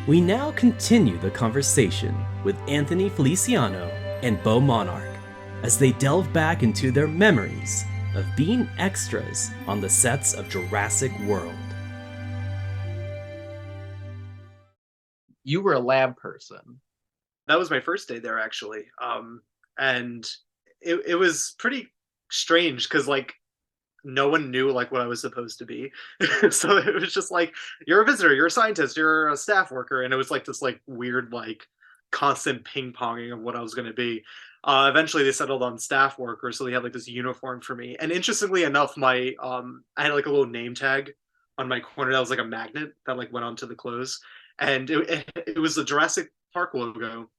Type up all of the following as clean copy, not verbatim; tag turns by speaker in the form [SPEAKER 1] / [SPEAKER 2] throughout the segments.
[SPEAKER 1] We now continue the conversation with Anthony Feliciano and Beau Monarch as they delve back into their memories of being extras on the sets of Jurassic World.
[SPEAKER 2] You were a lab person.
[SPEAKER 3] That was my first day there, actually. And it was pretty strange because no one knew what I was supposed to be. So it was just like, you're a visitor, you're a scientist, you're a staff worker, and it was this weird constant ping ponging of what I was going to be. Eventually they settled on staff worker, so they had this uniform for me. And interestingly enough, my I had a little name tag on my corner that was a magnet that went onto the clothes, and it was the Jurassic Park logo,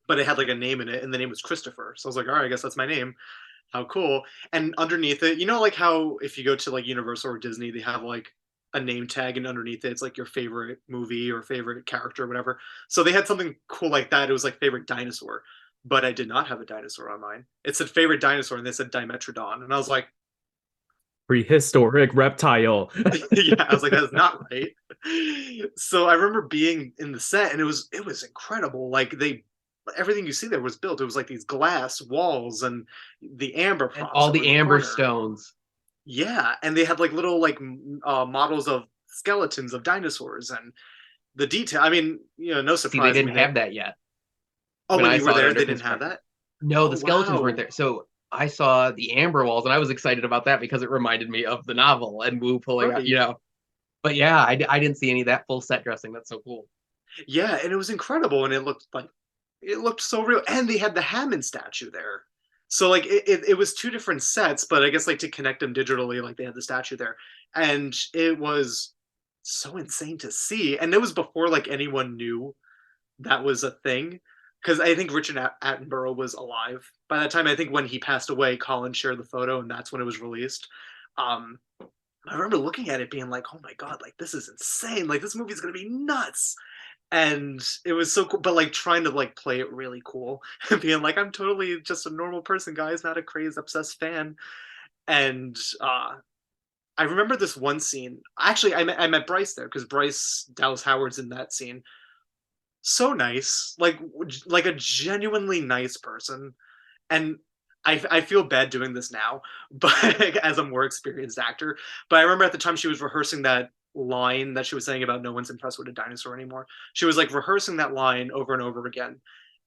[SPEAKER 3] but it had a name in it, and the name was Christopher. So I was like, all right, I guess that's my name. How cool. And underneath it, how if you go to Universal or Disney, they have a name tag, and underneath it, it's your favorite movie or favorite character or whatever. So they had something cool like that. It was favorite dinosaur, but I did not have a dinosaur on mine. It said favorite dinosaur, and they said Dimetrodon. And I was like,
[SPEAKER 1] prehistoric reptile.
[SPEAKER 3] yeah, I was like, that's not right. So I remember being in the set, and it was incredible. Everything you see there was built. It was these glass walls and the amber
[SPEAKER 2] and all the amber stones.
[SPEAKER 3] Yeah, and they had little models of skeletons of dinosaurs, and the detail. I mean, no surprise.
[SPEAKER 2] See, they didn't have that yet.
[SPEAKER 3] Oh, when you were there, they didn't have that?
[SPEAKER 2] No, the skeletons weren't there. So I saw the amber walls, and I was excited about that because it reminded me of the novel and Wu pulling out, But yeah, I didn't see any of that full set dressing. That's so cool.
[SPEAKER 3] Yeah, and it was incredible, and it looked so real. And they had the Hammond statue there. So it was two different sets, but I guess to connect them digitally, they had the statue there. And it was so insane to see. And it was before anyone knew that was a thing. Because I think Richard Attenborough was alive by that time. I think when he passed away, Colin shared the photo, and that's when it was released. I remember looking at it being like, oh my God, this is insane. This movie's going to be nuts. And it was so cool, but trying to play it really cool and being I'm totally just a normal person, guys, not a crazed obsessed fan. And I remember this one scene. Actually, I met Bryce there because Bryce Dallas Howard's in that scene. So nice, like a genuinely nice person. And I feel bad doing this now, but as a more experienced actor. But I remember at the time she was rehearsing that line that she was saying about no one's impressed with a dinosaur anymore. She was rehearsing that line over and over again.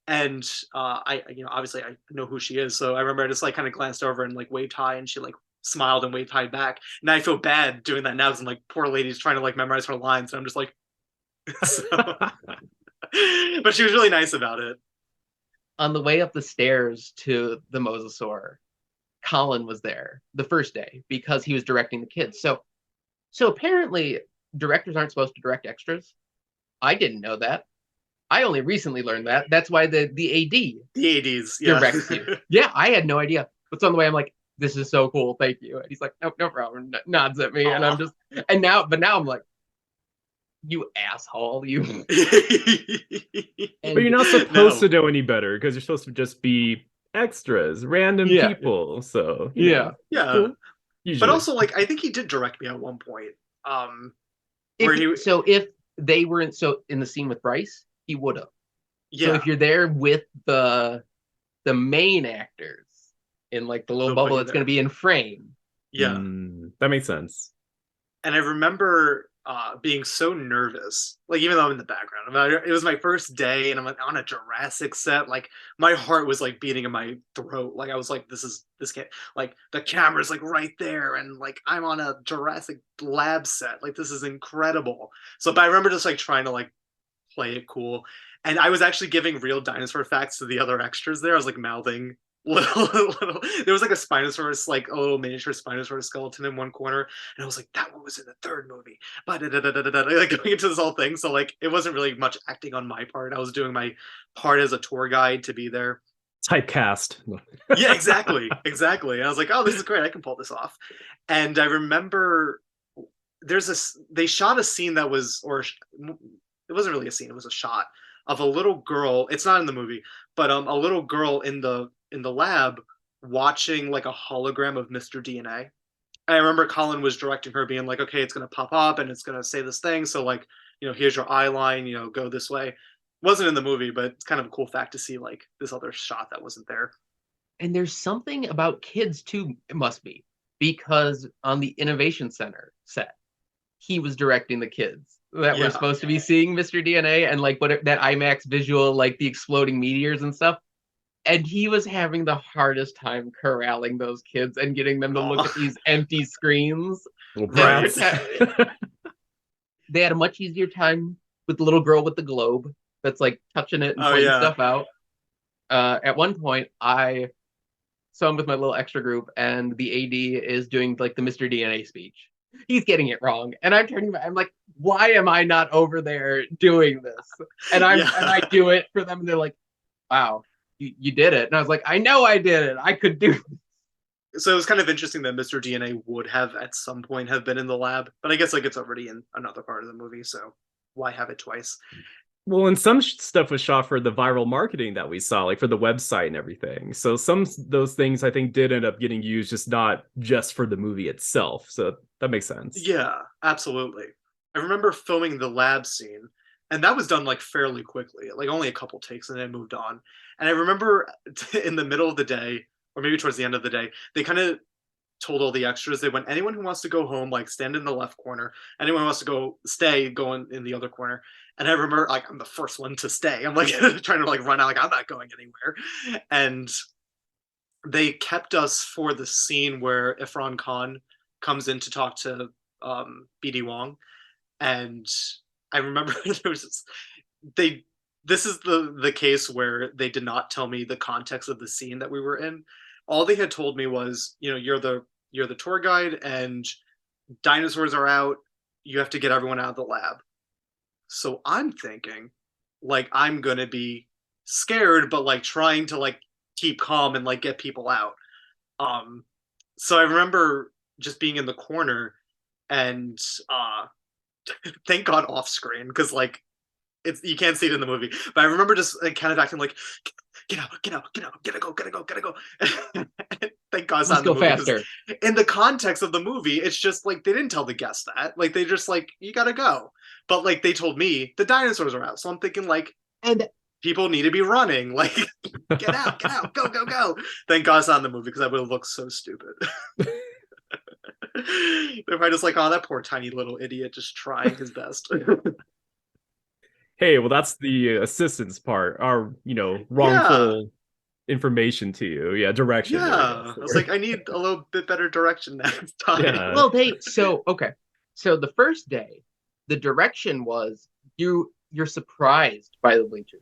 [SPEAKER 3] And I obviously I know who she is, so I remember I just kind of glanced over and waved hi, and she smiled and waved hi back. And I feel bad doing that now because I'm poor lady's trying to memorize her lines, and I'm just so. But she was really nice about it.
[SPEAKER 2] On the way up the stairs to the mosasaur, Colin was there the first day because he was directing the kids. So apparently directors aren't supposed to direct extras. I didn't know that. I only recently learned that. That's why the
[SPEAKER 3] ADs
[SPEAKER 2] directs you. Yeah, I had no idea. But on the way, I'm like, this is so cool. Thank you. And he's like, no problem. Nods at me. Aww. And I'm just, but now I'm like, you asshole, you.
[SPEAKER 1] But you're not supposed to know any better because you're supposed to just be extras, random people. So
[SPEAKER 3] yeah.
[SPEAKER 1] Cool.
[SPEAKER 3] But also, I think he did direct me at one point.
[SPEAKER 2] If they were in the scene with Bryce, he would have. Yeah. So if you're there with the main actors in the little bubble that's going to be in frame.
[SPEAKER 3] Yeah.
[SPEAKER 1] That makes sense.
[SPEAKER 3] And I remember being so nervous, even though I'm in the background. It was my first day, and I'm on a Jurassic set. My heart was beating in my throat. I was this can't, the camera's right there, and I'm on a Jurassic lab set. This is incredible. So, but I remember just trying to play it cool, and I was actually giving real dinosaur facts to the other extras there. I was mouthing little there was a Spinosaurus, a little miniature Spinosaurus skeleton in one corner, and I was that one was in the third movie, but going into this whole thing. So it wasn't really much acting on my part. I was doing my part as a tour guide to be there.
[SPEAKER 1] Typecast.
[SPEAKER 3] Yeah, exactly. And I was oh, this is great, I can pull this off. And I remember they shot a scene that was, or it wasn't really a scene, it was a shot of a little girl. It's not in the movie, but a little girl in the lab watching a hologram of Mr. DNA. And I remember Colin was directing her being okay, it's going to pop up and it's going to say this thing. So here's your eye line, go this way. Wasn't in the movie, but it's kind of a cool fact to see like this other shot that wasn't there.
[SPEAKER 2] And there's something about kids too, it must be, because on the Innovation Center set, he was directing the kids that were supposed to be seeing Mr. DNA and like that IMAX visual, like the exploding meteors and stuff. And he was having the hardest time corralling those kids and getting them to look at these empty screens.
[SPEAKER 1] Brats.
[SPEAKER 2] They had a much easier time with the little girl with the globe that's like touching it and pointing stuff out. At one point, so I'm with my little extra group, and the AD is doing like the Mr. DNA speech. He's getting it wrong, and I'm turning back. I'm like, why am I not over there doing this? And I do it for them, and they're like, wow, you did it. And I was like, I know I did it. I could do it.
[SPEAKER 3] So it was kind of interesting that Mr. DNA would have at some point have been in the lab, but I guess like it's already in another part of the movie, so why have it twice?
[SPEAKER 1] Well, and some stuff was shot for the viral marketing that we saw, like for the website and everything. So some of those things I think did end up getting used, just not just for the movie itself. So that makes sense.
[SPEAKER 3] Yeah, absolutely. I remember filming the lab scene, and that was done like fairly quickly, like only a couple takes, and then moved on. And I remember in the middle of the day, or maybe towards the end of the day, they kind of told all the extras, they went, anyone who wants to go home, like stand in the left corner. Anyone who wants to go in the other corner. And I remember like I'm the first one to stay. I'm like trying to like run out, like I'm not going anywhere. And they kept us for the scene where Ifran Khan comes in to talk to BD Wong. And I remember there was this is the case where they did not tell me the context of the scene that we were in. All they had told me was, you're the tour guide and dinosaurs are out. You have to get everyone out of the lab. So I'm thinking like I'm going to be scared, but like trying to like keep calm and like get people out. So I remember just being in the corner and thank God off screen, because like you can't see it in the movie, but I remember just like kind of acting like get out, gotta go. Thank God it's not in the movie.
[SPEAKER 2] Faster.
[SPEAKER 3] In the context of the movie, it's just like they didn't tell the guests that. Like they just like you gotta go. But like they told me the dinosaurs are out. So I'm thinking like
[SPEAKER 2] and
[SPEAKER 3] people need to be running. Like get out, go. Thank God it's not in the movie, because I would have looked so stupid. They're probably just like, oh, that poor tiny little idiot just trying his best.
[SPEAKER 1] Hey, well, that's the assistance part, our wrongful information to you. Yeah, direction.
[SPEAKER 3] Yeah, I was like, I need a little bit better direction next time.
[SPEAKER 1] Yeah.
[SPEAKER 2] Well, so the first day, the direction was you're surprised by the bleachers.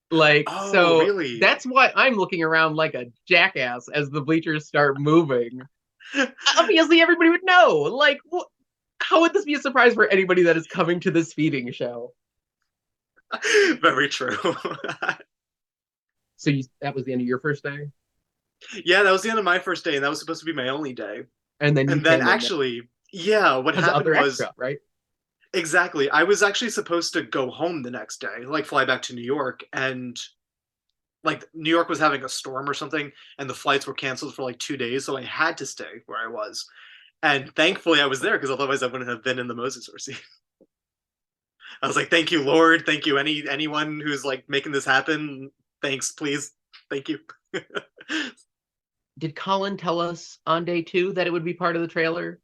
[SPEAKER 2] Like,
[SPEAKER 3] really?
[SPEAKER 2] That's why I'm looking around like a jackass as the bleachers start moving. Obviously, everybody would know. Like, how would this be a surprise for anybody that is coming to this feeding show?
[SPEAKER 3] Very true.
[SPEAKER 2] So that was the end of your first day?
[SPEAKER 3] Yeah, that was the end of my first day, and that was supposed to be my only day.
[SPEAKER 2] And then
[SPEAKER 3] actually, what happened was
[SPEAKER 2] extra, right?
[SPEAKER 3] Exactly. I was actually supposed to go home the next day, like fly back to New York, and like New York was having a storm or something, and the flights were canceled for like 2 days, so I had to stay where I was. And thankfully I was there, because otherwise I wouldn't have been in the Mosasaur scene. I was like, thank you, Lord. Thank you. Anyone who's like making this happen. Thanks, please. Thank you.
[SPEAKER 2] Did Colin tell us on day 2 that it would be part of the trailer?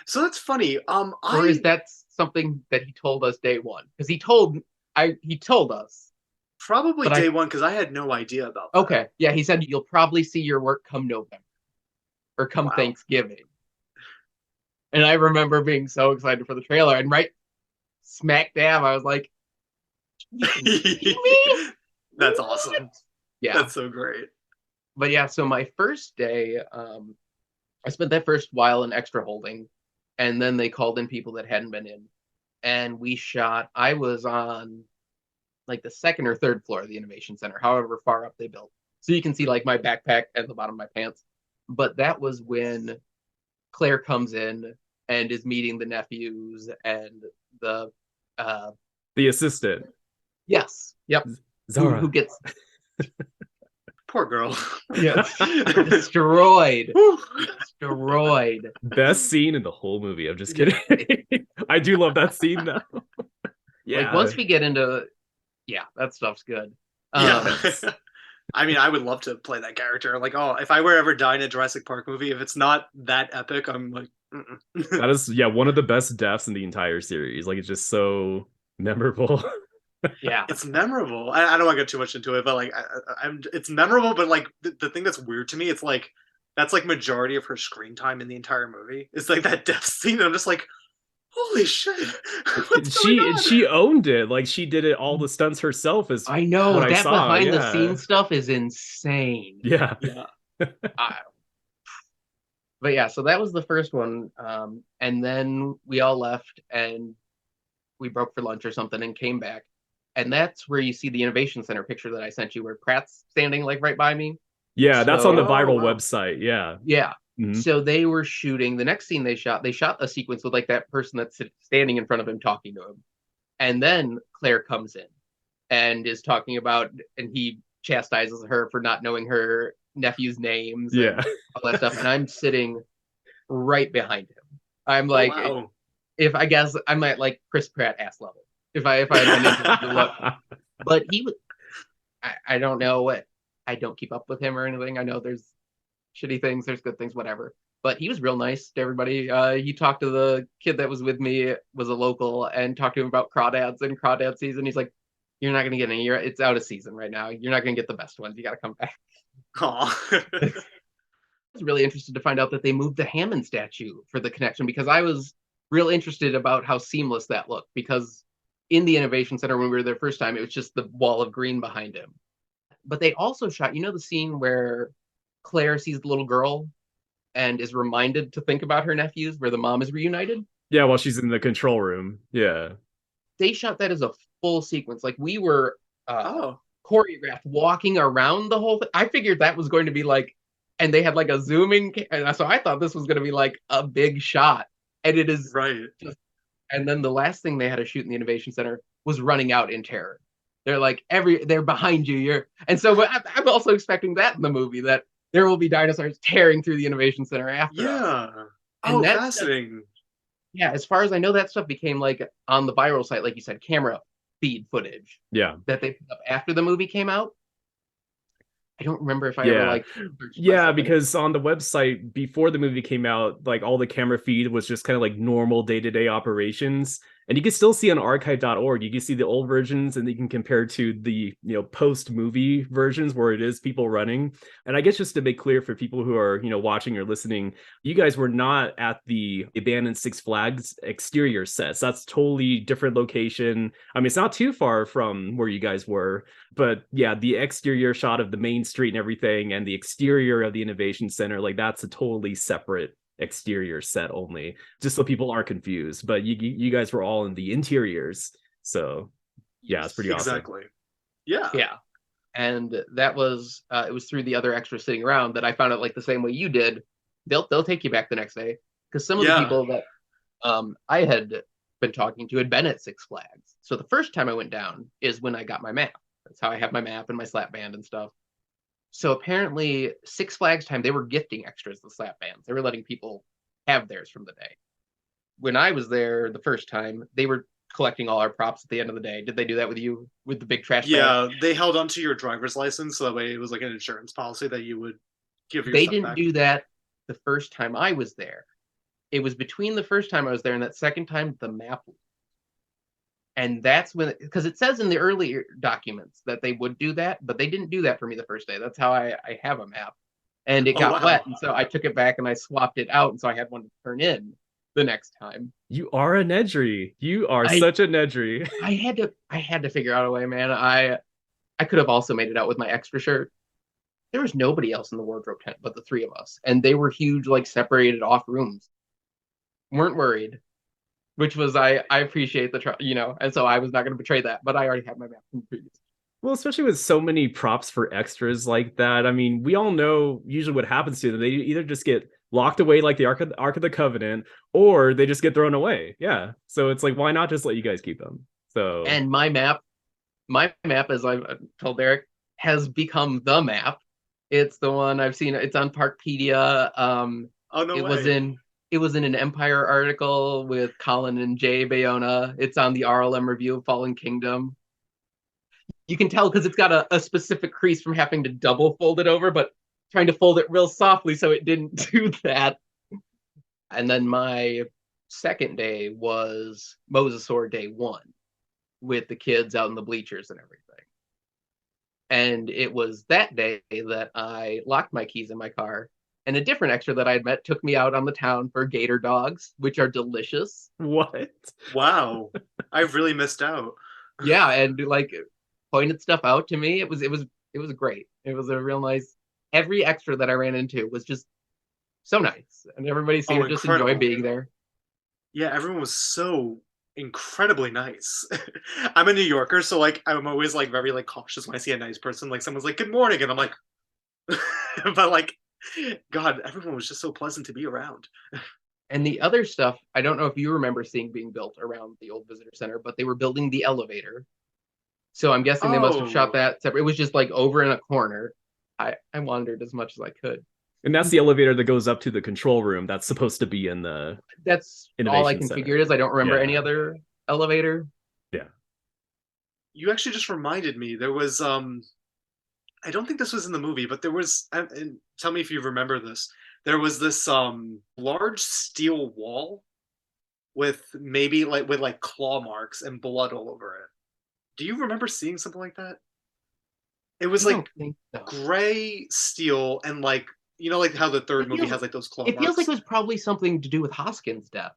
[SPEAKER 3] So that's funny.
[SPEAKER 2] Or is that something that he told us day 1? Because he told us.
[SPEAKER 3] Probably day 1, because I had no idea about that.
[SPEAKER 2] Okay. Yeah, he said you'll probably see your work come November. Or come Thanksgiving. And I remember being so excited for the trailer, and right smack dab, I was like, me?
[SPEAKER 3] That's awesome.
[SPEAKER 2] Yeah.
[SPEAKER 3] That's so great.
[SPEAKER 2] But yeah, so my first day, I spent that first while in extra holding, and then they called in people that hadn't been in. And I was on like the 2nd or 3rd floor of the Innovation Center, however far up they built. So you can see like my backpack at the bottom of my pants. But that was when Claire comes in and is meeting the nephews and the
[SPEAKER 1] assistant.
[SPEAKER 2] Yes. Yep.
[SPEAKER 1] Zara.
[SPEAKER 2] Who gets
[SPEAKER 3] Poor girl.
[SPEAKER 2] Yes. Destroyed.
[SPEAKER 3] Whew.
[SPEAKER 2] Destroyed.
[SPEAKER 1] Best scene in the whole movie. I'm just kidding. I do love that scene though. Yeah.
[SPEAKER 2] Like once we get into, that stuff's good.
[SPEAKER 3] Yeah. I mean, I would love to play that character. Like, oh, if I were ever die in a Jurassic Park movie, if it's not that epic, I'm like,
[SPEAKER 1] that is one of the best deaths in the entire series. Like, it's just so memorable.
[SPEAKER 2] Yeah,
[SPEAKER 3] it's memorable. I don't want to get too much into it, but like, it's memorable. But like, the thing that's weird to me, it's like that's like majority of her screen time in the entire movie. It's like that death scene. And I'm just like, holy shit!
[SPEAKER 1] She owned it. Like she did it all the stunts herself. As
[SPEAKER 2] I know
[SPEAKER 1] what
[SPEAKER 2] that
[SPEAKER 1] I saw.
[SPEAKER 2] behind the scenes stuff is insane.
[SPEAKER 1] Yeah.
[SPEAKER 2] But yeah, so that was the first one, and then we all left and we broke for lunch or something and came back, and that's where you see the Innovation Center picture that I sent you, where Pratt's standing like right by me.
[SPEAKER 1] Yeah, that's on the viral website. Yeah.
[SPEAKER 2] Yeah.
[SPEAKER 1] Mm-hmm.
[SPEAKER 2] So they were shooting the next scene they shot a sequence with like that person that's standing in front of him talking to him. And then Claire comes in and is talking about, and he chastises her for not knowing her nephew's names and all that stuff. And I'm sitting right behind him. I'm like, if I guess I'm at like Chris Pratt ass level. If I had been interested to look. But he was, I don't know what, I don't keep up with him or anything. I know there's shitty things, there's good things, whatever. But he was real nice to everybody. He talked to the kid that was with me, was a local, and talked to him about crawdads and crawdad season. He's like, "You're not gonna get any. It's out of season right now. You're not gonna get the best ones. You gotta come back." I was really interested to find out that they moved the Hammond statue for the connection, because I was real interested about how seamless that looked. Because in the Innovation Center when we were there first time, it was just the wall of green behind him. But they also shot, the scene where Claire sees the little girl and is reminded to think about her nephews, where the mom is reunited.
[SPEAKER 1] Yeah, while she's in the control room. Yeah.
[SPEAKER 2] They shot that as a full sequence. Like we were choreographed walking around the whole thing. I figured that was going to be like, and they had like a zooming, and so I thought this was going to be like a big shot. And it is
[SPEAKER 3] right.
[SPEAKER 2] And then the last thing they had to shoot in the Innovation Center was running out in terror. They're like they're behind you. And so I'm also expecting that in the movie, that there will be dinosaurs tearing through the Innovation Center after us. And
[SPEAKER 3] fascinating.
[SPEAKER 2] As far as I know, that stuff became like on the viral site, like you said, camera feed footage.
[SPEAKER 1] Yeah.
[SPEAKER 2] That they put up after the movie came out. I don't remember if I ever like.
[SPEAKER 1] Yeah, because on the website before the movie came out, like all the camera feed was just kind of like normal day-to-day operations. And you can still see on archive.org, you can see the old versions and you can compare to the, post-movie versions where it is people running. And I guess just to make clear for people who are, watching or listening, you guys were not at the abandoned Six Flags exterior sets. That's totally different location. I mean, it's not too far from where you guys were, but yeah, the exterior shot of the main street and everything and the exterior of the Innovation Center, like that's a totally separate exterior set only, just so people aren't confused. But you guys were all in the interiors, so yeah, it's pretty awesome.
[SPEAKER 3] Exactly. Yeah.
[SPEAKER 2] And that was it was through the other extras sitting around that I found out, like the same way you did. They'll take you back the next day, because some of the people that I had been talking to had been at Six Flags. So the first time I went down is when I got my map. That's how I have my map and my slap band and stuff. So apparently Six Flags time, they were gifting extras the slap bands. They were letting people have theirs from the day. When I was there the first time, they were collecting all our props at the end of the day. Did they do that with you, with the big trash bag?
[SPEAKER 3] Yeah, they held onto your driver's license, so that way it was like an insurance policy that you would give your
[SPEAKER 2] They
[SPEAKER 3] stuff
[SPEAKER 2] didn't
[SPEAKER 3] back.
[SPEAKER 2] do that the first time I was there. It was between the first time I was there and that second time the map. And that's when, because it says in the early documents that they would do that, but they didn't do that for me the first day. That's how I have a map. And it got wet, and so I took it back and I swapped it out, and so I had one to turn in the next time.
[SPEAKER 1] You are a Nedry. You are such a Nedry. I
[SPEAKER 2] had to figure out a way, man. I could have also made it out with my extra shirt. There was nobody else in the wardrobe tent but the three of us, and they were huge, like separated off rooms. Weren't worried. Which was, I appreciate the, and so I was not going to betray that, but I already had my map from the previous.
[SPEAKER 1] Well, especially with so many props for extras like that. I mean, we all know usually what happens to them. They either just get locked away like the Ark of the Covenant, or they just get thrown away. Yeah. So it's like, why not just let you guys keep them? So
[SPEAKER 2] and my map, as I've told Derrick, has become the map It's the one I've seen. It's on Parkpedia.
[SPEAKER 3] Oh, no
[SPEAKER 2] It was
[SPEAKER 3] way.
[SPEAKER 2] in an Empire article with Colin and Jay Bayona. It's on the RLM review of Fallen Kingdom. You can tell because it's got a specific crease from having to double fold it over, but trying to fold it real softly so it didn't do that. And then my second day was Mosasaur day 1 with the kids out in the bleachers and everything. And it was that day that I locked my keys in my car, and a different extra that I had met took me out on the town for gator dogs, which are delicious.
[SPEAKER 1] What?
[SPEAKER 3] Wow. I've really missed out.
[SPEAKER 2] Yeah, and like pointed stuff out to me. It was great. It was a real nice. Every extra that I ran into was just so nice, and everybody seemed to just enjoy
[SPEAKER 3] incredible.
[SPEAKER 2] being there.
[SPEAKER 3] Yeah, everyone was so incredibly nice. I'm a New Yorker, so like I'm always like very like cautious when I see a nice person. Like someone's like, "Good morning," and I'm like, but like, God, everyone was just so pleasant to be around.
[SPEAKER 2] And the other stuff, I don't know if you remember seeing being built around the old visitor center, but they were building the elevator. So I'm guessing they must have shot
[SPEAKER 3] Oh,
[SPEAKER 2] that separate. It was just like over in a corner. I wandered as much as I could.
[SPEAKER 1] And that's the elevator that goes up to the control room that's supposed to be in the
[SPEAKER 2] That's all I
[SPEAKER 1] innovation
[SPEAKER 2] can
[SPEAKER 1] center.
[SPEAKER 2] figure it is. I don't remember
[SPEAKER 1] Yeah.
[SPEAKER 2] any other elevator.
[SPEAKER 1] Yeah.
[SPEAKER 3] you actually just reminded me. There was I don't think this was in the movie, but there was, and tell me if you remember this. There was this large steel wall with maybe like with like claw marks and blood all over it. Do you remember seeing something like that? It was
[SPEAKER 2] I don't
[SPEAKER 3] like
[SPEAKER 2] think so.
[SPEAKER 3] gray steel and like like how the third
[SPEAKER 2] It
[SPEAKER 3] movie
[SPEAKER 2] feels
[SPEAKER 3] has like those claw
[SPEAKER 2] it feels like
[SPEAKER 3] marks.
[SPEAKER 2] it was probably something to do with Hoskins' death.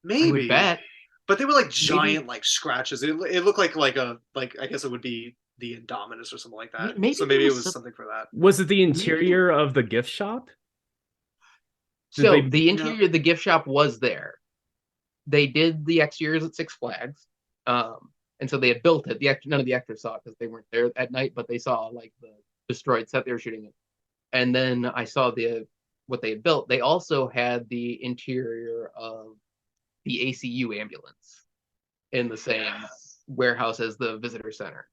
[SPEAKER 2] I would
[SPEAKER 3] Maybe,
[SPEAKER 2] bet.
[SPEAKER 3] but they were like
[SPEAKER 2] Maybe
[SPEAKER 3] giant like scratches. It looked like a like I guess it would be the Indominus or something like that.
[SPEAKER 2] maybe
[SPEAKER 3] So
[SPEAKER 2] there
[SPEAKER 3] maybe it
[SPEAKER 2] was
[SPEAKER 3] was
[SPEAKER 2] some,
[SPEAKER 3] something for that.
[SPEAKER 1] Was it the
[SPEAKER 2] maybe
[SPEAKER 1] interior of the gift shop? Did
[SPEAKER 2] so
[SPEAKER 1] they?
[SPEAKER 2] the
[SPEAKER 3] You know,
[SPEAKER 2] interior of the gift shop was there. They did the exteriors at Six Flags. And so they had built it. None of the actors saw it because they weren't there at night, but they saw like the destroyed set they were shooting it. And then I saw what they had built. They also had the interior of the ACU ambulance in the same warehouse as the visitor center.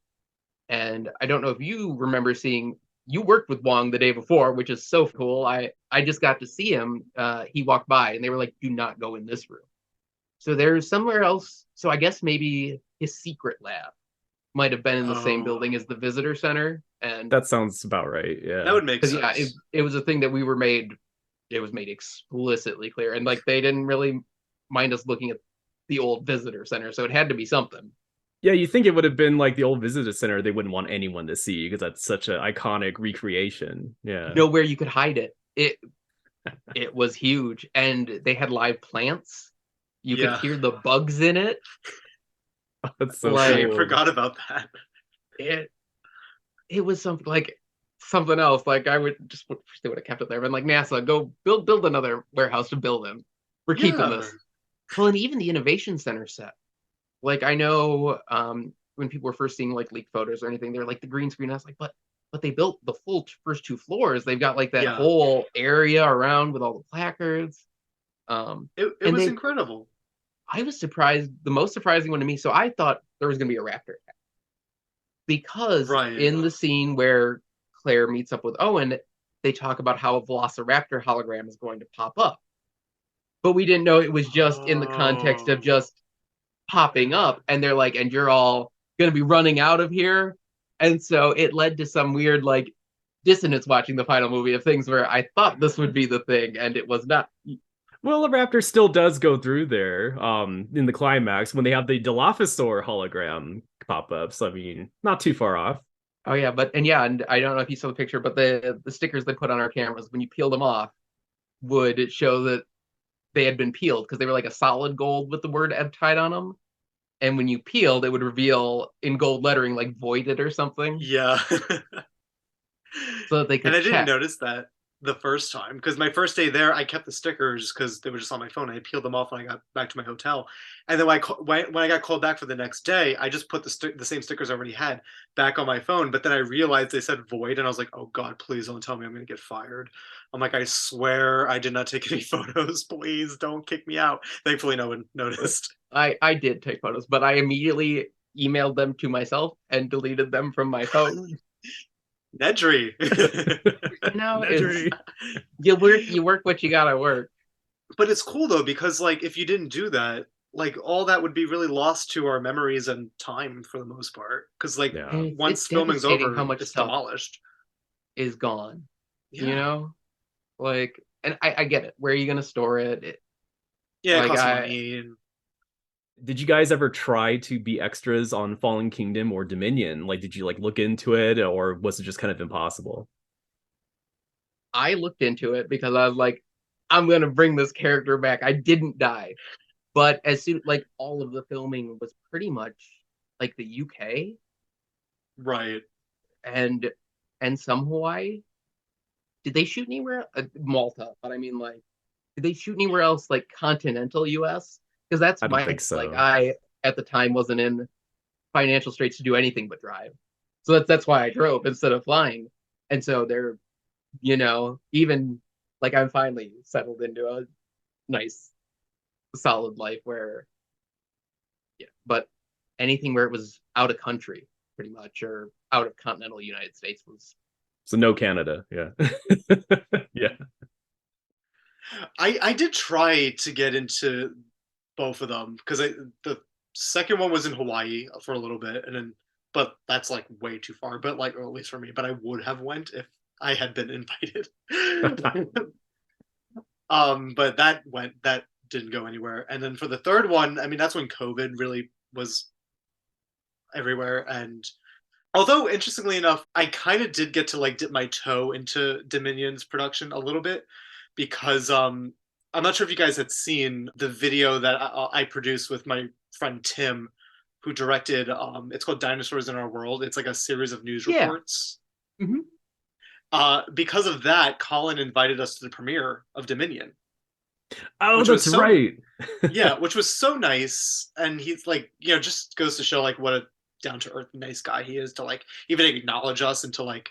[SPEAKER 2] And I don't know if you remember seeing. You worked with Wong the day before, which is so cool. I just got to see him. He walked by, and they were like, "Do not go in this room." So there's somewhere else. So I guess maybe his secret lab might have been in the same
[SPEAKER 3] oh,
[SPEAKER 2] building as the visitor center. And
[SPEAKER 1] That sounds about right.
[SPEAKER 3] that
[SPEAKER 1] Yeah.
[SPEAKER 3] would make
[SPEAKER 2] because yeah,
[SPEAKER 3] sense.
[SPEAKER 2] it was a thing that we were made. It was made explicitly clear, and like they didn't really mind us looking at the old visitor center, so it had to be something.
[SPEAKER 1] Yeah, you think it would have been like the old visitor center they wouldn't want anyone to see because that's such an iconic recreation. Yeah.
[SPEAKER 2] Nowhere you could hide it. It was huge, and they had live plants. You could
[SPEAKER 3] Yeah,
[SPEAKER 2] hear the bugs in it.
[SPEAKER 1] That's so
[SPEAKER 2] Like
[SPEAKER 3] I
[SPEAKER 1] cool.
[SPEAKER 3] forgot about that.
[SPEAKER 2] it, it was something like something else. Like I would just wish they would have kept it there. But like NASA, go build another warehouse to build in. We're keeping
[SPEAKER 3] Yeah.
[SPEAKER 2] this. Well, and even the innovation center set. Like I know when people were first seeing like leaked photos or anything, they're like the green screen. I was like, but they built the full first 2 floors. They've got like that
[SPEAKER 3] Yeah.
[SPEAKER 2] whole area around with all the placards.
[SPEAKER 3] It
[SPEAKER 2] And
[SPEAKER 3] was
[SPEAKER 2] they
[SPEAKER 3] incredible.
[SPEAKER 2] I was surprised. The most surprising one to me. So I thought there was going to be a raptor attack because
[SPEAKER 3] Right.
[SPEAKER 2] in the scene where Claire meets up with Owen, they talk about how a Velociraptor hologram is going to pop up. But we didn't know it was just in the context of
[SPEAKER 3] Oh.
[SPEAKER 2] just popping up. And they're like, and you're all going to be running out of here. And so it led to some weird like dissonance watching the final movie of things where I thought this would be the thing and it was not.
[SPEAKER 1] Well, the raptor still does go through there in the climax when they have the Dilophosaur hologram pop-ups. I mean, not too far off.
[SPEAKER 2] Oh yeah, and I don't know if you saw the picture, but the stickers they put on our cameras when you peel them off would show that they had been peeled because they were like a solid gold with the word Ebb tied on them. And when you peeled, it would reveal in gold lettering like voided or something,
[SPEAKER 3] Yeah.
[SPEAKER 2] so that they
[SPEAKER 3] And
[SPEAKER 2] could
[SPEAKER 3] I didn't
[SPEAKER 2] check.
[SPEAKER 3] notice that the first time because my first day there, I kept the stickers because they were just on my phone. I peeled them off when I got back to my hotel, and then when I got called back for the next day, I just put the same stickers I already had back on my phone. But then I realized they said void, and I was like, "Oh God, please don't tell me I'm going to get fired." I'm like, "I swear I did not take any photos. Please don't kick me out." Thankfully, no one noticed.
[SPEAKER 2] I did take photos, but I immediately emailed them to myself and deleted them from my phone.
[SPEAKER 3] Nedry.
[SPEAKER 2] You know,
[SPEAKER 1] Nedry.
[SPEAKER 2] you work what you gotta work.
[SPEAKER 3] But it's cool though, because like if you didn't do that, like all that would be really lost to our memories and time for the most part. Because like
[SPEAKER 1] Yeah.
[SPEAKER 2] And
[SPEAKER 3] once
[SPEAKER 2] it's
[SPEAKER 3] filming's
[SPEAKER 2] devastating
[SPEAKER 3] over,
[SPEAKER 2] how much
[SPEAKER 3] it's
[SPEAKER 2] stuff
[SPEAKER 3] demolished.
[SPEAKER 2] is gone.
[SPEAKER 3] Yeah.
[SPEAKER 2] You know, like, and I get it. Where are you gonna store it?
[SPEAKER 3] Yeah, it
[SPEAKER 2] Like,
[SPEAKER 3] costs money. And
[SPEAKER 1] Did you guys ever try to be extras on Fallen Kingdom or Dominion? Like, did you like look into it, or was it just kind of impossible?
[SPEAKER 2] I looked into it because I was like, I'm gonna bring this character back. I didn't die, but as soon like all of the filming was pretty much like the UK
[SPEAKER 3] right.
[SPEAKER 2] and some Hawaii. Did they shoot anywhere? Malta, but I mean, like, did they shoot anywhere else like continental US? Because that's
[SPEAKER 1] I don't
[SPEAKER 2] my
[SPEAKER 1] think so.
[SPEAKER 2] like I at the time wasn't in financial straits to do anything but drive, so that's why I drove instead of flying, and so they're even like I'm finally settled into a nice solid life where but anything where it was out of country pretty much or out of continental United States was
[SPEAKER 1] So no Canada. Yeah. Yeah.
[SPEAKER 3] I did try to get into both of them because the second one was in Hawaii for a little bit, and then but that's like way too far. But like, or at least for me, but I would have went if I had been invited. But that didn't go anywhere. And then for the third one, I mean, that's when COVID really was everywhere. And although interestingly enough, I kind of did get to like dip my toe into Dominion's production a little bit because I'm not sure if you guys had seen the video that I produced with my friend Tim, who directed. It's called Dinosaurs in Our World. It's like a series of news reports.
[SPEAKER 2] Mm-hmm.
[SPEAKER 3] Because of that, Colin invited us to the premiere of Dominion.
[SPEAKER 1] Oh, that's right.
[SPEAKER 3] Yeah, which was so nice. And he's like, just goes to show like what a down to earth, nice guy he is to like even acknowledge us and to like,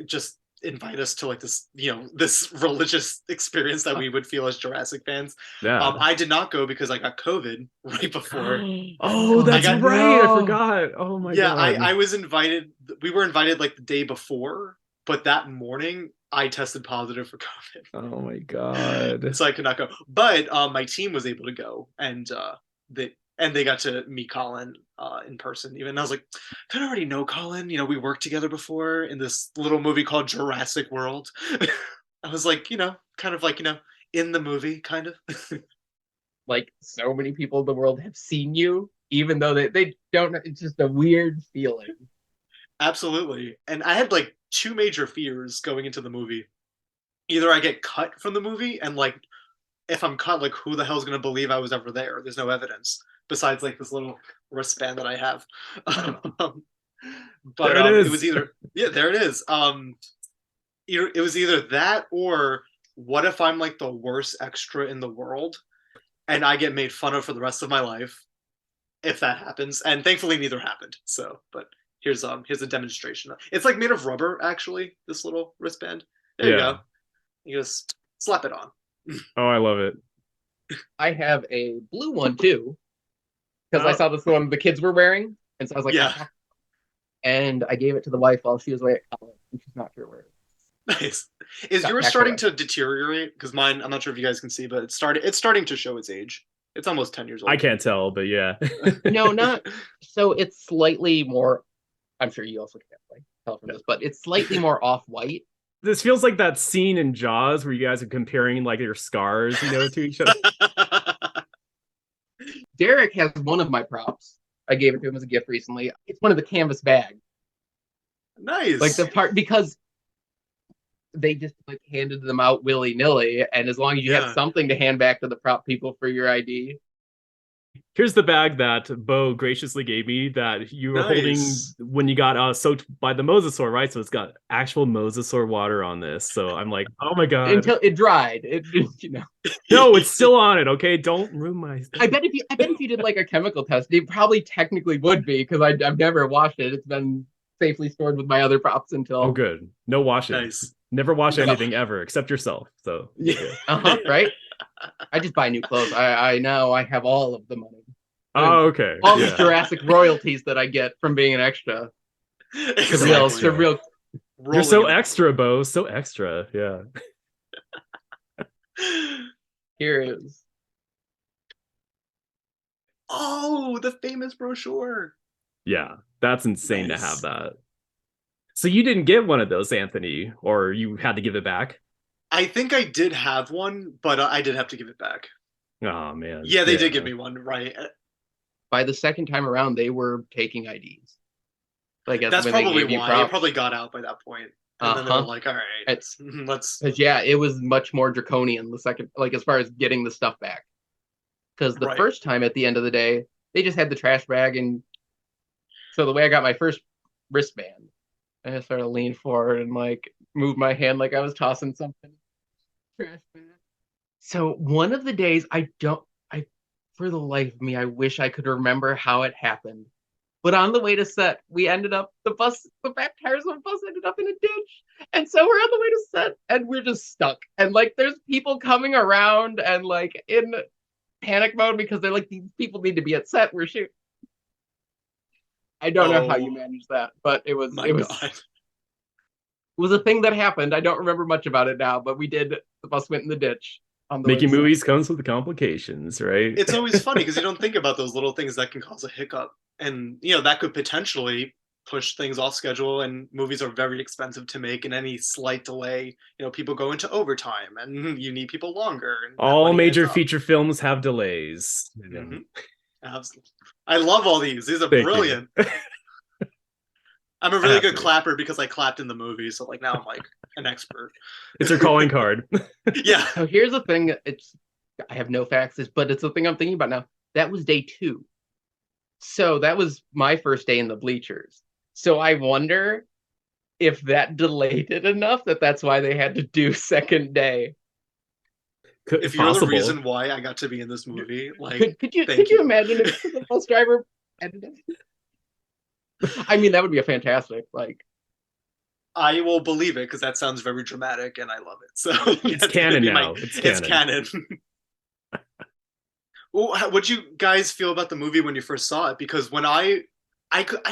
[SPEAKER 3] just invite us to like this, this religious experience that we would feel as Jurassic fans.
[SPEAKER 1] Yeah.
[SPEAKER 3] I did not go because I got COVID right before.
[SPEAKER 1] Oh, that's right. I forgot. Oh my
[SPEAKER 3] yeah,
[SPEAKER 1] god.
[SPEAKER 3] I was invited. We were invited like the day before, but that morning I tested positive for COVID.
[SPEAKER 1] Oh my god.
[SPEAKER 3] So I could not go. But my team was able to go, and they got to meet Colin in person. Even I was like, I already know Colin. We worked together before in this little movie called Jurassic World. I was like, kind of like in the movie, kind of.
[SPEAKER 2] Like so many people in the world have seen you, even though they don't. It's just a weird feeling.
[SPEAKER 3] Absolutely. And I had like two major fears going into the movie. Either I get cut from the movie, and like if I'm cut, like who the hell's gonna believe I was ever there? There's no evidence besides like this little wristband that I have. But
[SPEAKER 1] there it is.
[SPEAKER 3] It was either there it is. It was either that or what if I'm like the worst extra in the world and I get made fun of for the rest of my life if that happens. And thankfully neither happened. So, but here's a demonstration. It's like made of rubber, actually, this little wristband. There you go. You just slap it on.
[SPEAKER 1] Oh, I love it.
[SPEAKER 2] I have a blue one too, because I saw this one the kids were wearing, and so I was like,
[SPEAKER 3] yeah.
[SPEAKER 2] And I gave it to the wife while she was away at college, and she's not sure where it is.
[SPEAKER 3] Nice. Is yours starting to deteriorate? Because mine, I'm not sure if you guys can see, but it's starting to show its age. It's almost 10 years old.
[SPEAKER 1] I can't tell, but yeah.
[SPEAKER 2] No, not so. It's slightly more. I'm sure you also can't tell from this, but it's slightly more off-white.
[SPEAKER 1] This feels like that scene in Jaws where you guys are comparing like your scars, to each other.
[SPEAKER 2] Derrick has one of my props. I gave it to him as a gift recently. It's one of the canvas bags.
[SPEAKER 3] Nice.
[SPEAKER 2] Like the part, because they just like handed them out willy-nilly, and as long as you had something to hand back to the prop people for your ID.
[SPEAKER 1] Here's the bag that Bo graciously gave me that you were holding when you got soaked by the mosasaur, right? So it's got actual mosasaur water on this. So I'm like, oh my god!
[SPEAKER 2] Until it dried,
[SPEAKER 1] No, it's still on it. Okay, don't ruin my.
[SPEAKER 2] I bet if you did like a chemical test, it probably technically would be, because I've never washed it. It's been safely stored with my other props until.
[SPEAKER 1] Oh, good. No washing.
[SPEAKER 3] Nice.
[SPEAKER 1] Never wash anything ever except yourself. So
[SPEAKER 2] yeah. Right. I just buy new clothes. I know I have all of the money.
[SPEAKER 1] Oh, okay.
[SPEAKER 2] All the Jurassic royalties that I get from being an extra.
[SPEAKER 3] Exactly.
[SPEAKER 2] The real
[SPEAKER 1] You're
[SPEAKER 3] rolling
[SPEAKER 1] so
[SPEAKER 3] in the
[SPEAKER 1] extra, Bo. So extra. Yeah.
[SPEAKER 2] Here is.
[SPEAKER 3] Oh, the famous brochure.
[SPEAKER 1] Yeah. That's insane to have
[SPEAKER 3] Nice.
[SPEAKER 1] that. So you didn't get one of those, Anthony, or you had to give it back?
[SPEAKER 3] I think I did have one, but I did have to give it back.
[SPEAKER 1] Oh man.
[SPEAKER 3] Yeah, they did give
[SPEAKER 1] Yeah.
[SPEAKER 3] me one, right?
[SPEAKER 2] By the second time around, they were taking IDs. Like as
[SPEAKER 3] That's
[SPEAKER 2] when they
[SPEAKER 3] probably
[SPEAKER 2] gave you
[SPEAKER 3] why. It
[SPEAKER 2] props.
[SPEAKER 3] probably got out by that point. And then they were
[SPEAKER 2] Uh-huh.
[SPEAKER 3] like, all right,
[SPEAKER 2] It's
[SPEAKER 3] let's.
[SPEAKER 2] because yeah, it was much more draconian the second, like as far as getting the stuff back. Because the
[SPEAKER 3] Right.
[SPEAKER 2] first time at the end of the day, they just had the trash bag, and so the way I got my first wristband, I just sort of leaned forward and like moved my hand like I was tossing something. Trash bag. So one of the days, I for the life of me, I wish I could remember how it happened. But on the way to set, we ended up the back tires of the bus ended up in a ditch, and so we're on the way to set, and we're just stuck. And like, there's people coming around and like in panic mode because they're like, these people need to be at set. We're shooting. I don't know how you
[SPEAKER 3] Oh
[SPEAKER 2] managed that, but
[SPEAKER 3] my God.
[SPEAKER 2] it was a thing that happened. I don't remember much about it now, but we did. The bus went in the ditch on the way
[SPEAKER 1] Making
[SPEAKER 2] to set.
[SPEAKER 1] movies comes with the complications, right?
[SPEAKER 3] It's always funny because you don't think about those little things that can cause a hiccup. And, that could potentially push things off schedule. And movies are very expensive to make. And any slight delay, people go into overtime and you need people longer. And that
[SPEAKER 1] All
[SPEAKER 3] money adds
[SPEAKER 1] major
[SPEAKER 3] up.
[SPEAKER 1] feature films have delays.
[SPEAKER 3] Mhm. Absolutely. I love all these. These are
[SPEAKER 1] Thank
[SPEAKER 3] brilliant.
[SPEAKER 1] you.
[SPEAKER 3] I'm a
[SPEAKER 1] I
[SPEAKER 3] really
[SPEAKER 1] have
[SPEAKER 3] good
[SPEAKER 1] to.
[SPEAKER 3] clapper because I clapped in the movie. So, like, now I'm like an expert.
[SPEAKER 1] It's your calling card.
[SPEAKER 3] Yeah.
[SPEAKER 2] So here's the thing. I have no facts, but it's the thing I'm thinking about now. That was day 2. So that was my first day in the bleachers. So I wonder if that delayed it enough that's why they had to do second day.
[SPEAKER 3] If
[SPEAKER 1] It's
[SPEAKER 3] you're the
[SPEAKER 1] possible.
[SPEAKER 3] reason why I got to be in this movie, like,
[SPEAKER 2] Could you
[SPEAKER 3] thank you.
[SPEAKER 2] imagine if the bus driver edited? I mean, that would be a fantastic like.
[SPEAKER 3] I will believe it because that sounds very dramatic and I love it. So
[SPEAKER 1] It's
[SPEAKER 3] that's gonna
[SPEAKER 1] canon
[SPEAKER 3] be
[SPEAKER 1] now.
[SPEAKER 3] it's canon. Well, what'd you guys feel about the movie when you first saw it? Because when I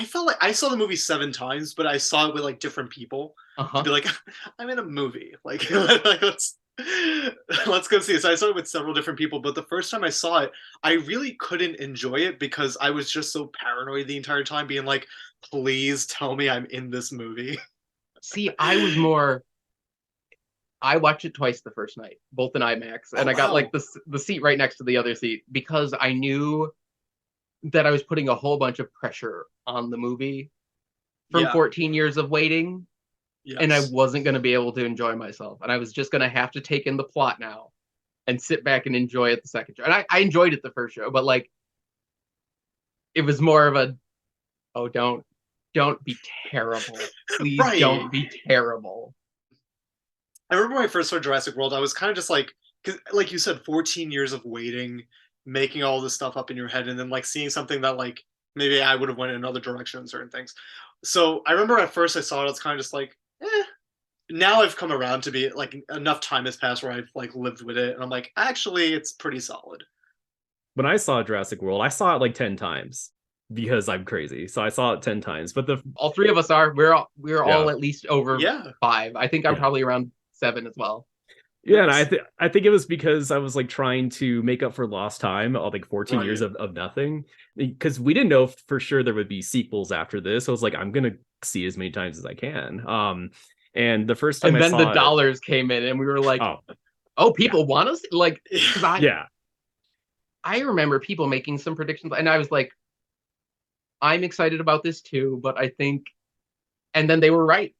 [SPEAKER 3] felt like I saw the movie 7 times, but I saw it with like different people to be like, I'm in a movie. Like, let's go see it. So I saw it with several different people, but the first time I saw it, I really couldn't enjoy it because I was just so paranoid the entire time, being like, please tell me I'm in this movie.
[SPEAKER 2] See, I watched it twice the first night, both in IMAX, and
[SPEAKER 3] Oh
[SPEAKER 2] I got
[SPEAKER 3] wow.
[SPEAKER 2] like the seat right next to the other seat because I knew that I was putting a whole bunch of pressure on the movie from
[SPEAKER 3] Yeah.
[SPEAKER 2] 14 years of waiting, and I
[SPEAKER 3] Yes.
[SPEAKER 2] wasn't going to be able to enjoy myself, and I was just going to have to take in the plot now and sit back and enjoy it the second show. And I enjoyed it the first show, but like it was more of a, oh, don't be terrible, please
[SPEAKER 3] Right.
[SPEAKER 2] don't be terrible.
[SPEAKER 3] I remember when I first saw Jurassic World, I was kind of just like, because like you said, 14 years of waiting, making all this stuff up in your head, and then like seeing something that like maybe I would have went in another direction in certain things. So I remember at first I saw it, I was kind of just like, eh. Now I've come around to be like enough time has passed where I've like lived with it, and I'm like, actually, it's pretty solid.
[SPEAKER 1] When I saw Jurassic World, I saw it like 10 times because I'm crazy. So I saw it 10 times. But
[SPEAKER 2] All 3 of us are. We're all at least over
[SPEAKER 3] Yeah.
[SPEAKER 2] 5. I think I'm
[SPEAKER 1] Yeah.
[SPEAKER 2] probably around 7 as well.
[SPEAKER 1] Yeah, and I think it was because I was like trying to make up for lost time of like 14 years
[SPEAKER 3] Right.
[SPEAKER 1] of nothing. Because we didn't know for sure there would be sequels after this. So I was like, I'm gonna see as many times as I can. And the first time
[SPEAKER 2] And
[SPEAKER 1] I
[SPEAKER 2] then
[SPEAKER 1] saw
[SPEAKER 2] the dollars came in, and we were like,
[SPEAKER 1] oh
[SPEAKER 2] people want us? Like, because
[SPEAKER 1] yeah.
[SPEAKER 2] I remember people making some predictions, and I was like, I'm excited about this too, but I think, and then they were right.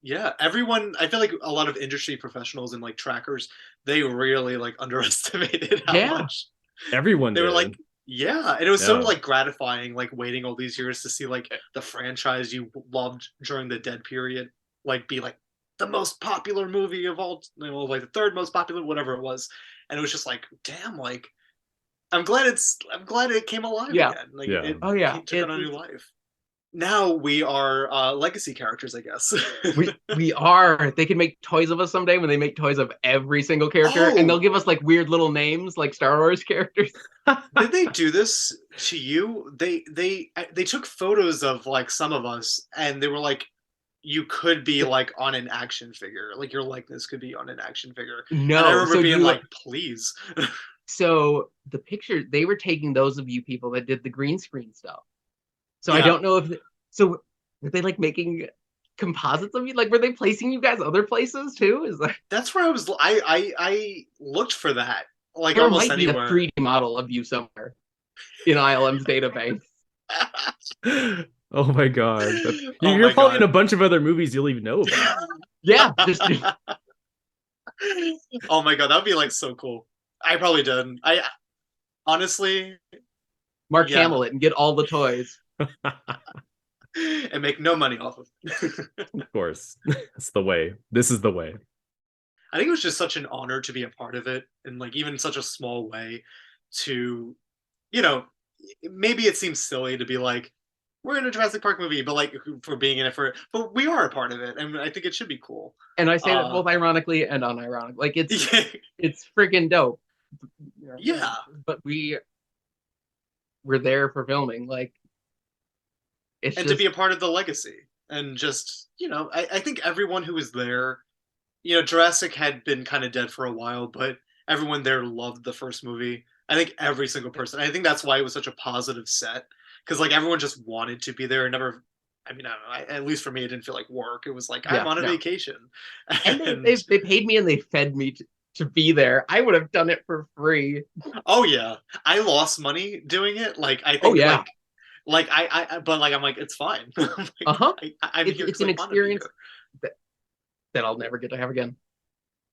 [SPEAKER 3] Yeah, everyone. I feel like a lot of industry professionals and like trackers, they really like underestimated how
[SPEAKER 2] Yeah.
[SPEAKER 3] much
[SPEAKER 1] Everyone
[SPEAKER 3] they were
[SPEAKER 1] did.
[SPEAKER 3] like. Yeah, and it was so
[SPEAKER 1] Yeah.
[SPEAKER 3] like gratifying, like waiting all these years to see like the franchise you loved during the dead period, like be like the most popular movie of all, like the third most popular, whatever it was, and it was just like, damn, like I'm glad it came alive
[SPEAKER 2] Yeah.
[SPEAKER 3] again, like
[SPEAKER 1] Yeah.
[SPEAKER 3] it
[SPEAKER 2] Oh yeah,
[SPEAKER 3] took on a new life. Now we are legacy characters, I guess.
[SPEAKER 2] we are. They can make toys of us someday when they make toys of every single character, and they'll
[SPEAKER 3] Oh,
[SPEAKER 2] give us like weird little names like Star Wars characters.
[SPEAKER 3] did they do this to you? They took photos of like some of us, and they were like, you could be like on an action figure, like your likeness could be on an action figure.
[SPEAKER 2] No,
[SPEAKER 3] and I remember
[SPEAKER 2] so
[SPEAKER 3] being
[SPEAKER 2] you-
[SPEAKER 3] like, please.
[SPEAKER 2] So the picture, they were taking those of you people that did the green screen stuff. So I
[SPEAKER 3] Yeah.
[SPEAKER 2] don't know if so were they like making composites of you? Like were they placing you guys other places too? Is like
[SPEAKER 3] That's where I looked for that, like
[SPEAKER 2] there
[SPEAKER 3] almost
[SPEAKER 2] might be a
[SPEAKER 3] anywhere.
[SPEAKER 2] 3D model of you somewhere in ILM's database.
[SPEAKER 1] Oh my god.
[SPEAKER 3] Oh
[SPEAKER 1] You're
[SPEAKER 3] my
[SPEAKER 1] probably
[SPEAKER 3] God.
[SPEAKER 1] in a bunch of other movies you'll even know about.
[SPEAKER 2] Yeah, just
[SPEAKER 3] Oh my God, that would be like so cool. I probably did. I honestly,
[SPEAKER 2] Mark
[SPEAKER 3] Yeah.
[SPEAKER 2] Hamill it and get all the toys.
[SPEAKER 3] and make no money off of it.
[SPEAKER 1] Of course. That's the way. This is the way.
[SPEAKER 3] I think it was just such an honor to be a part of it, and like even such a small way to, you know, maybe it seems silly to be like, we're in a Jurassic Park movie, but like for being in it but we are a part of it, and I think it should be cool.
[SPEAKER 2] And I say that both ironically and unironically. Like it's freaking dope.
[SPEAKER 3] Yeah.
[SPEAKER 2] But we're there for filming. Like it's
[SPEAKER 3] and
[SPEAKER 2] just,
[SPEAKER 3] to be a part of the legacy, and just, you know, I think everyone who was there, you know, Jurassic had been kind of dead for a while, but everyone there loved the first movie. I think every single person. I think that's why it was such a positive set, because like everyone just wanted to be there and never. I mean, I don't know. At least for me, it didn't feel like work. It was like I'm on a vacation.
[SPEAKER 2] and they paid me and they fed me to be there. I would have done it for free.
[SPEAKER 3] Oh yeah, I lost money doing it. Like I think, like I but like I'm like it's fine. Like, I'm here.
[SPEAKER 2] It's an experience that I'll never get to have again.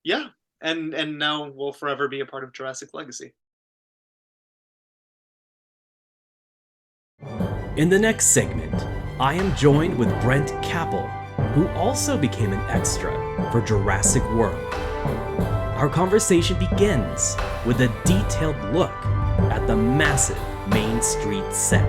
[SPEAKER 3] Yeah, and now we'll forever be a part of Jurassic legacy.
[SPEAKER 1] In the next segment, I am joined with Brent Kappel, who also became an extra for Jurassic World. Our conversation begins with a detailed look at the massive Main Street set.